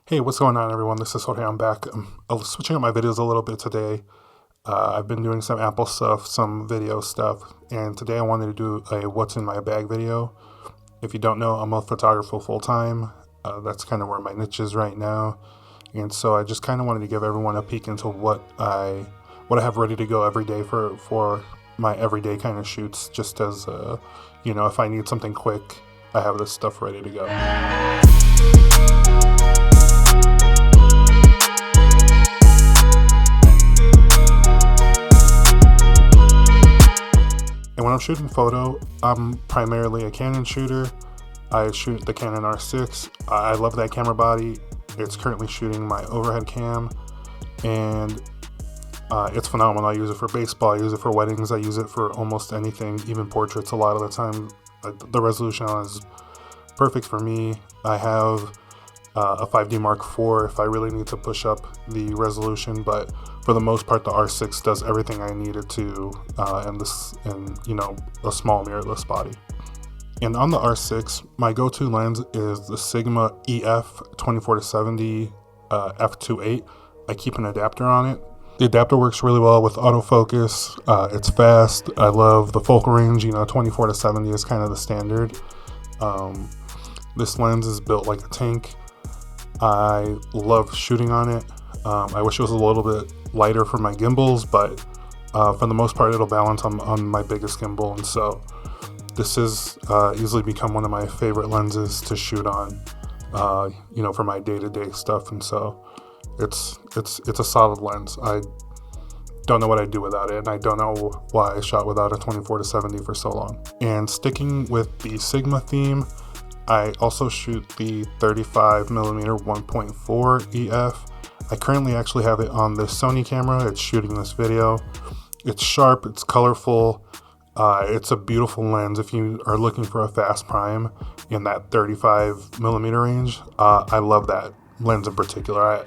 Hey, what's going on, everyone? This is Jorge. I'm back. I'm switching up my videos a little bit today. I've been doing some Apple stuff, some video stuff, and today I wanted to do a what's in my bag video. If you don't know, I'm a photographer full time. That's kind of where my niche is right now, and so I just kind of wanted to give everyone a peek into what I have ready to go every day for my everyday kind of shoots. Just as if I need something quick, I have this stuff ready to go. And when I'm shooting photo, I'm primarily a Canon shooter. I shoot the Canon R6. I love that camera body. It's currently shooting my overhead cam, and it's phenomenal. I use it for baseball, I use it for weddings, I use it for almost anything, even portraits a lot of the time. The resolution on it is perfect for me. I have a 5D Mark IV if I really need to push up the resolution, but for the most part, the R6 does everything I needed to, and a small mirrorless body. And on the R6, my go-to lens is the Sigma EF 24-70 f2.8. I keep an adapter on it. The adapter works really well with autofocus. It's fast. I love the focal range. 24-70 is kind of the standard. This lens is built like a tank. I love shooting on it. I wish it was a little bit lighter for my gimbals, but for the most part, it'll balance on my biggest gimbal, and so this has easily become one of my favorite lenses to shoot on, for my day-to-day stuff, and so it's a solid lens. I don't know what I'd do without it, and I don't know why I shot without a 24-70 for so long. And sticking with the Sigma theme, I also shoot the 35mm 1.4 EF. I currently actually have it on the Sony camera. It's shooting this video. It's sharp, it's colorful, it's a beautiful lens if you are looking for a fast prime in that 35mm range. I love that lens in particular.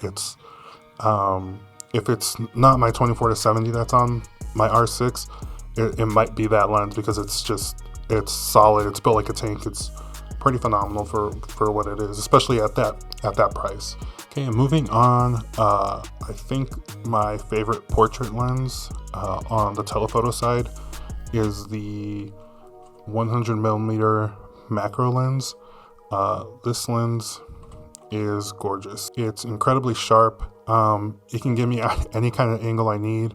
If it's not my 24-70 that's on my R6, it might be that lens, because it's solid, it's built like a tank. It's pretty phenomenal for what it is, especially at that price. Okay, and moving on, I think my favorite portrait lens on the telephoto side is the 100mm macro lens. This lens is gorgeous. It's incredibly sharp. It can give me any kind of angle I need.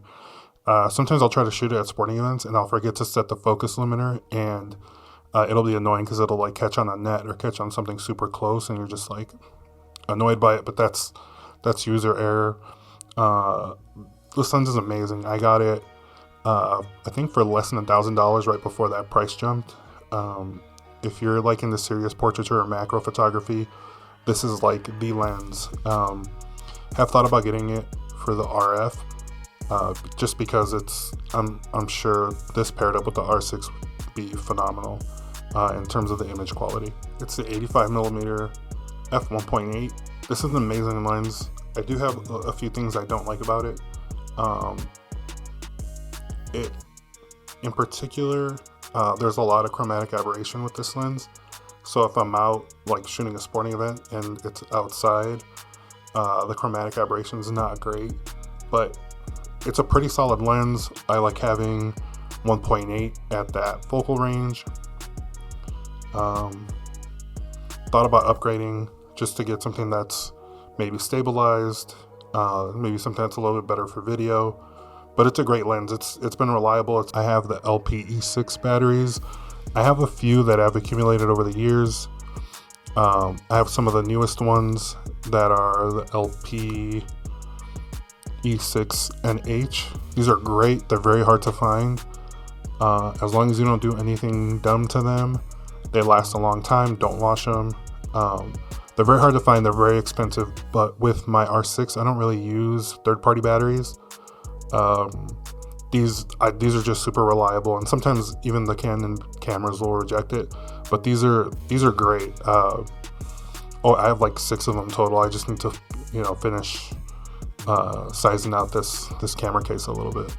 Sometimes I'll try to shoot it at sporting events and I'll forget to set the focus limiter, and it'll be annoying because it'll like catch on a net or catch on something super close, and you're just like annoyed by it, but that's user error. This lens is amazing. I got it I think for less than $1,000 right before that price jumped. If you're like into serious portraiture or macro photography, this is like the lens. Have thought about getting it for the RF, just because I'm sure this paired up with the R6 would be phenomenal in terms of the image quality. It's the 85mm f1.8. This is an amazing lens. I do have a few things I don't like about it. In particular, there's a lot of chromatic aberration with this lens. So if I'm out like shooting a sporting event and it's outside, the chromatic aberration is not great, but it's a pretty solid lens. I like having 1.8 at that focal range. Thought about upgrading just to get something that's maybe stabilized, maybe something that's a little bit better for video, but it's a great lens. It's been reliable. I have the LP-E6 batteries. I have a few that I've accumulated over the years. I have some of the newest ones that are the LP-E6 and H. These are great. They're very hard to find. As long as you don't do anything dumb to them, they last a long time. Don't wash them. They're very hard to find. They're very expensive, but with my R6, I don't really use third-party batteries. These are just super reliable, and sometimes even the Canon cameras will reject it. But these are great. I have like 6 of them total. I just need to finish sizing out this camera case a little bit.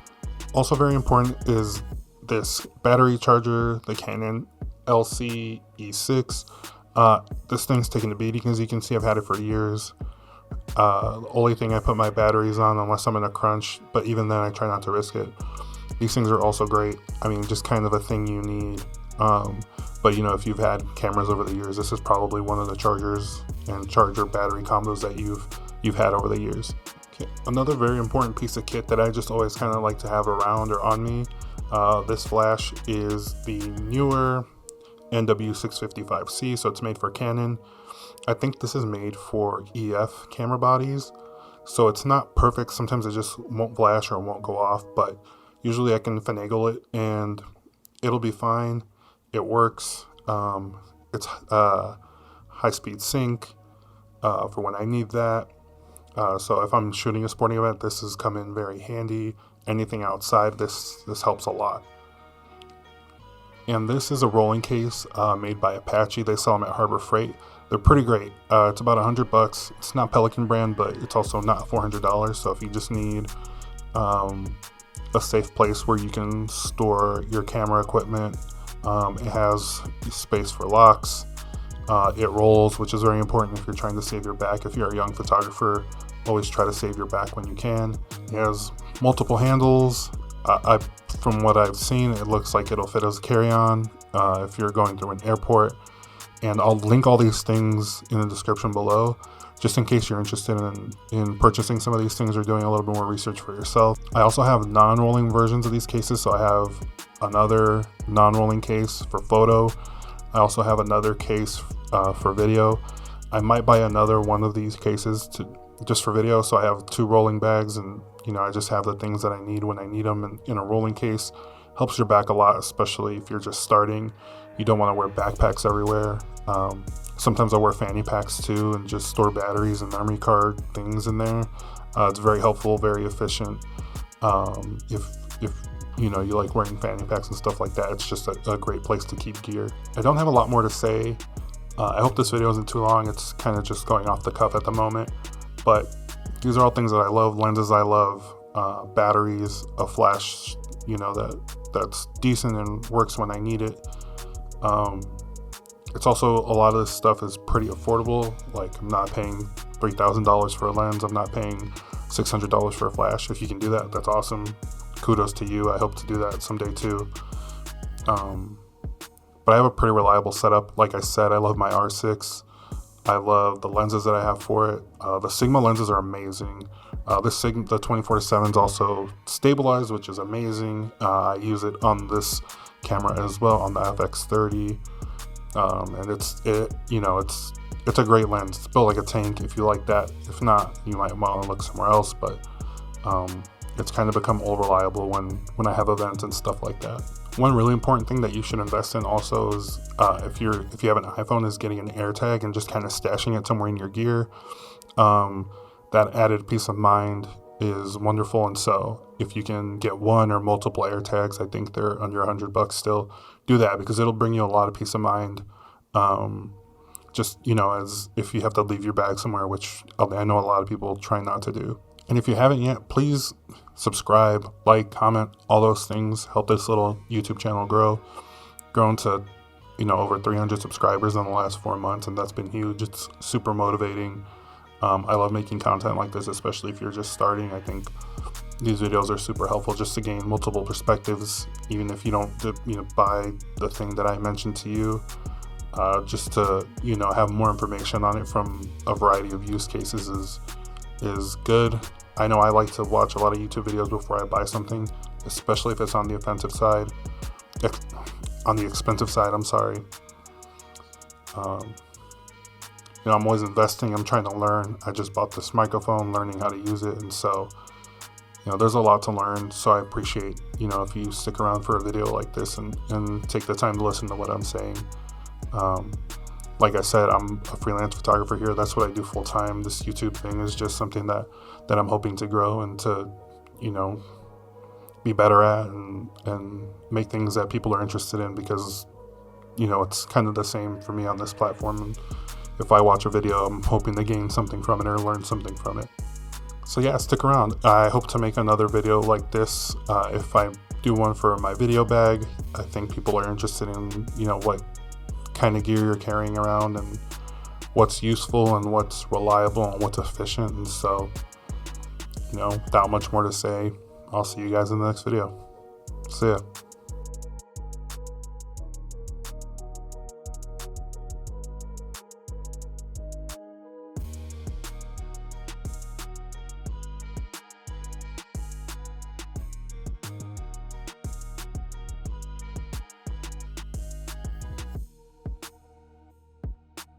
Also very important is this battery charger, the Canon LC E6. This thing's taking a beating. As you can see, I've had it for years. The only thing I put my batteries on unless I'm in a crunch, but even then I try not to risk it. These things are also great. I mean, just kind of a thing you need. But if you've had cameras over the years, this is probably one of the chargers and charger battery combos that you've had over the years. Okay. Another very important piece of kit that I just always kind of like to have around or on me, this flash is the newer NW655C, so it's made for Canon. I think this is made for EF camera bodies, so it's not perfect. Sometimes it just won't flash or won't go off, but usually I can finagle it and it'll be fine. It works. It's high-speed sync for when I need that. So if I'm shooting a sporting event, this has come in very handy. Anything outside, this helps a lot. And this is a rolling case made by Apache. They sell them at Harbor Freight. They're pretty great. It's about $100. It's not Pelican brand, but it's also not $400. So if you just need a safe place where you can store your camera equipment, it has space for locks. It rolls, which is very important if you're trying to save your back. If you're a young photographer, always try to save your back when you can. It has multiple handles. From what I've seen, it looks like it'll fit as a carry-on if you're going through an airport. And I'll link all these things in the description below, just in case you're interested in purchasing some of these things or doing a little bit more research for yourself. I also have non-rolling versions of these cases, so I have another non-rolling case for photo. I also have another case for video. I might buy another one of these cases just for video, so I have 2 rolling bags, and I just have the things that I need when I need them in a rolling case. Helps your back a lot, especially if you're just starting. You don't want to wear backpacks everywhere. Sometimes I wear fanny packs too and just store batteries and memory card things in there. It's very helpful, very efficient. If you like wearing fanny packs and stuff like that, it's just a great place to keep gear. I don't have a lot more to say. I hope this video isn't too long. It's kind of just going off the cuff at the moment, but these are all things that I love. Lenses I love, batteries, a flash, that's decent and works when I need it. It's also, a lot of this stuff is pretty affordable. Like, I'm not paying $3,000 for a lens. I'm not paying $600 for a flash. If you can do that, that's awesome. Kudos to you. I hope to do that someday too. But I have a pretty reliable setup. Like I said, I love my R6. I love the lenses that I have for it. The Sigma lenses are amazing. The 24-7 is also stabilized, which is amazing. I use it on this camera as well, on the FX30. And it's a great lens. It's built like a tank if you like that. If not, you might want to look somewhere else, but it's kind of become all reliable when I have events and stuff like that. One really important thing that you should invest in also is if you have an iPhone, is getting an AirTag and just kind of stashing it somewhere in your gear. That added peace of mind is wonderful, and so if you can get one or multiple AirTags, I think they're under $100 still. Do that, because it'll bring you a lot of peace of mind. As if you have to leave your bag somewhere, which I know a lot of people try not to do. And if you haven't yet, please subscribe, like, comment, all those things help this little YouTube channel grow. Grown to over 300 subscribers in the last 4 months, and that's been huge. It's super motivating. I love making content like this, especially if you're just starting. I think these videos are super helpful just to gain multiple perspectives, even if you don't buy the thing that I mentioned to you. Just to have more information on it from a variety of use cases is good. I know I like to watch a lot of YouTube videos before I buy something, especially if it's on the expensive side. I'm sorry. I'm always investing. I'm trying to learn. I just bought this microphone, learning how to use it, and so there's a lot to learn. So I appreciate if you stick around for a video like this and take the time to listen to what I'm saying. Like I said, I'm a freelance photographer here. That's what I do full time. This YouTube thing is just something that I'm hoping to grow and to be better at and make things that people are interested in, because it's kind of the same for me on this platform. And if I watch a video, I'm hoping to gain something from it or learn something from it. So yeah, stick around. I hope to make another video like this. If I do one for my video bag, I think people are interested in what kind of gear you're carrying around, and what's useful and what's reliable and what's efficient. And so, without much more to say, I'll see you guys in the next video. See ya.